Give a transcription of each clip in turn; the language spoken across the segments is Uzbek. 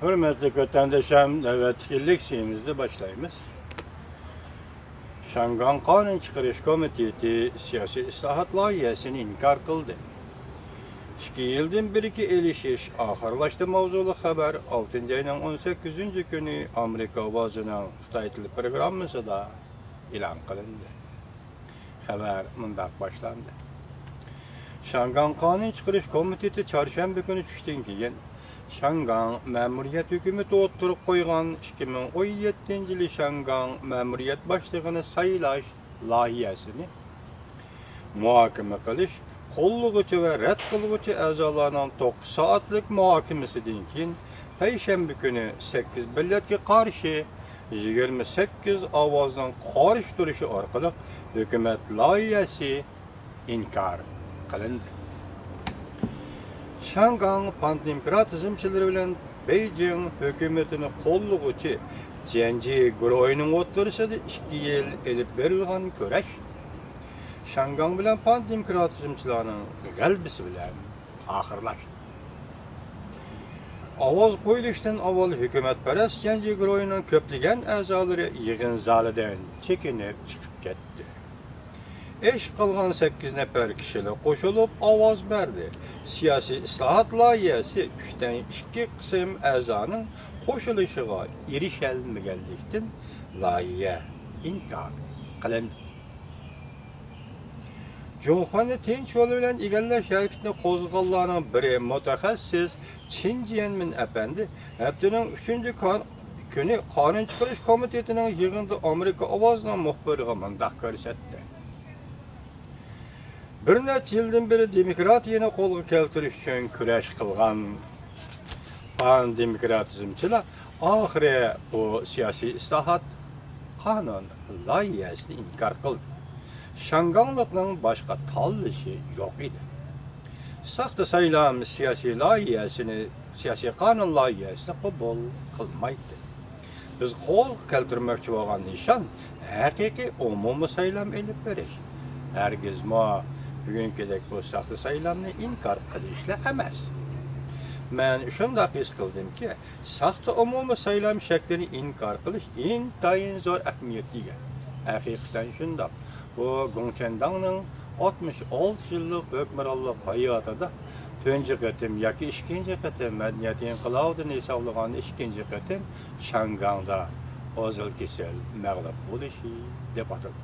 Hürmetli vatandaşlarım, nöbetçilik şeyimizde başlayımız. Şangan Kanun Çıkarış Komiteti siyasi islahat layihəsini inkar kıldı. 2 yıldan biriki elişiş ahırlaştı mavzulu haber 6. ayının 18. günü Amerika ovazının Xitay tili programması da ilan kılındı. Haber mındak başlandı. Şangan Kanun Çıkarış Komiteti çarşamba günü düştен keyin Şangan Memuriyet Hükümeti oturup koygan 2017 yılı Şangan Memuriyet Başlığını sayılaş layihəsini muhakeme kılış, kolluğucu ve red kılgıcı əzalarının 9 saatlik muhakemesinden keyin Peyşembe günü 8 milletke karşı 28 avazdan karşı duruşu arkalık hükümet layihəsi inkar kılındı. Şangan pandemokratizmçileri bilen Beijing hükümetini kolluğucu Cenci Groy'un oturuşu da 2 yıl elip verilgan köreş. Şangan bilen pandemokratizmçilerin galbisi bilen ahırlaştı. Avaz koyuluştan avval hükümetperest Cenci Groy'un köpligen azaları yığın zaliden çekinip çıkıp gitti. Eş kalgan 8 nefer kişilik koşulup avaz verdi. Siyasi islahat layihəsi 3'ten 2 kısım azanın koşuluşuna erişilmegeldikten layihə inkar kılındı. Cumhurbaşkanı Tinç yolu bilen egellaş hareketine kozgallarının biri mütehassiz Çin Jianmin efendi haftanın 3. günü Kanun Çıkarış Komitetinin yığında Amerika ovazının muhbirine mındak görsetti. Bir neçe yıldan beri demokratiyana kolga keltiriş üçün küreş kılgan pandemokratizmçiler ahire bu siyasi islahat kanun layihəsini inkar kıldı. Şanganlıkның başka tallışı yok idi. Sahtı sayılan siyasi layihəsini, siyasi kanun layihəsini kabul kılmaydı. Biz kol keltirmekçi olan nişan, hakiki umumi sayılam elip veriş. Hergiz ma bugünkidek bu sahtı sayılamını inkar kılışla emas. Ben şunda his kıldım ki, sahtı umumi sayılam şeklini inkar kılış intayin zor ehemmiyetiyle. Hakikaten şunda. Bu Gongchendang'ın 66 yıllık hükümranlık hayatında tönci qetim yoki ikkinchi qetim madaniyat inqilobidan hisoblagan ikkinchi qetim Şanganda o'zil kesel mag'lub bo'lishi deb ataldi.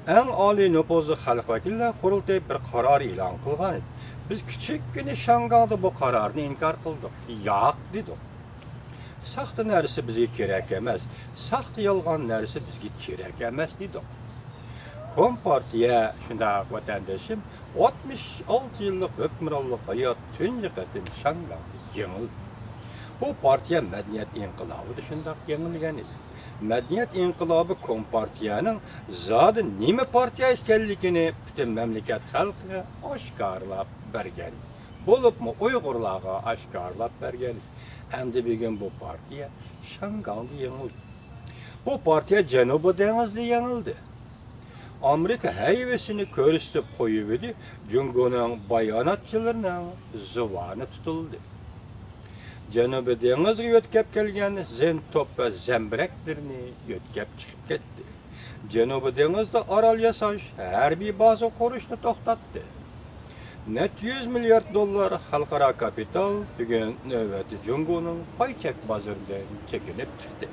Eng oliy nüfuzli xalq vakillar qurultay bir qaror e'lon qilgan edi. Biz kichikkina Şanganda bu qarorni inkor qildik. Yo'q dedik. Saxta narsa bizga kerak emas, saxta yolg'on narsa bizga kerak emas dedik. Kompartiya şunda vatandaşım 66 yıllık hükümranlık hayat tünce qetim Şanganda yengildi. Bu partiya medeniyet inqilabı dışında yengilgen idi. Medeniyet inqilabı Kompartiyanın zaten nime partiya ekanligini bütün memleket halkı aşkarlap bergen. Bolup mu Uygurlarga aşkarlap bergen. Endi bugün bu partiya Şanganda yengildi. Bu partiya Janubi dengizde yengildi. Amerika heyvesini körüstüp koyuverdi, Cungo'nun bayanatçılarının zıvanı tutuldu. Janubi dengizge yötkep kelgen Zentop ve Zembireklerini yötkep çıkıp gitti. Janubi dengizde aral yasaş, harbiy baza kuruşunu toxtattı. Net 100 milyar dolar halkara kapital bugün növbeti Cungo'nun payçek bazarından çekinip çıktı.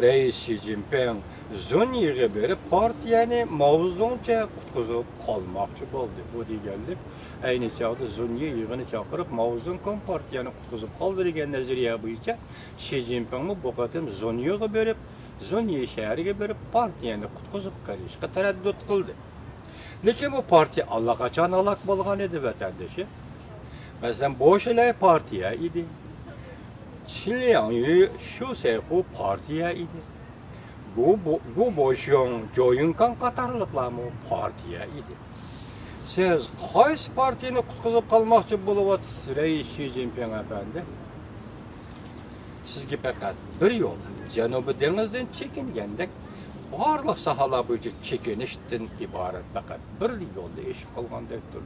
Reis Xi Jinping Zunyi'ye berip partiyani mavzunca kutkuzup kalmakçı oldu. Bu deganlik aynı çağda Zunyi yığını çakırıp mavzun partiyani kutkuzup kaldı degan nazariya bo'yicha Xi Jinpingni bu qatim Zunyi'ye berip Zunyi shahriga berip partiyani kutkuzup kalishga taraddud qildi. Lekin bu partiya allaqachon halok bo'lgan edi vatandashi. Masalan, Bolshevik partiya edi. Çinliyanı şu seyhu partiya idi. Bu boşyon Joyunkan qatarlıqlarmı partiya idi. Siz qaysi partiyani qutqizib qalmoqchi bo'lyapsiz, Reis Xi Jinping efendi? Sizga faqat bir yo'l, Janubi dengizdan chekingandek barliq sohalar bo'yicha chekinishdan iborat faqat bir yo'lda eshib qolgandekdir.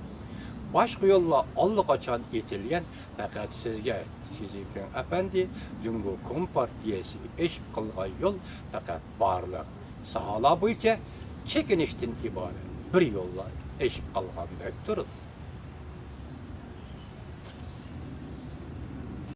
Başka yolla allaqachon etilgan, faqat sizga Xi Jinping efendi Cumhur Kompartiyasi eşip qilgan yo'l faqat barliq sohalar bo'yicha chekinishdan iborat bir yo'llar eşip qilgandek turibdi.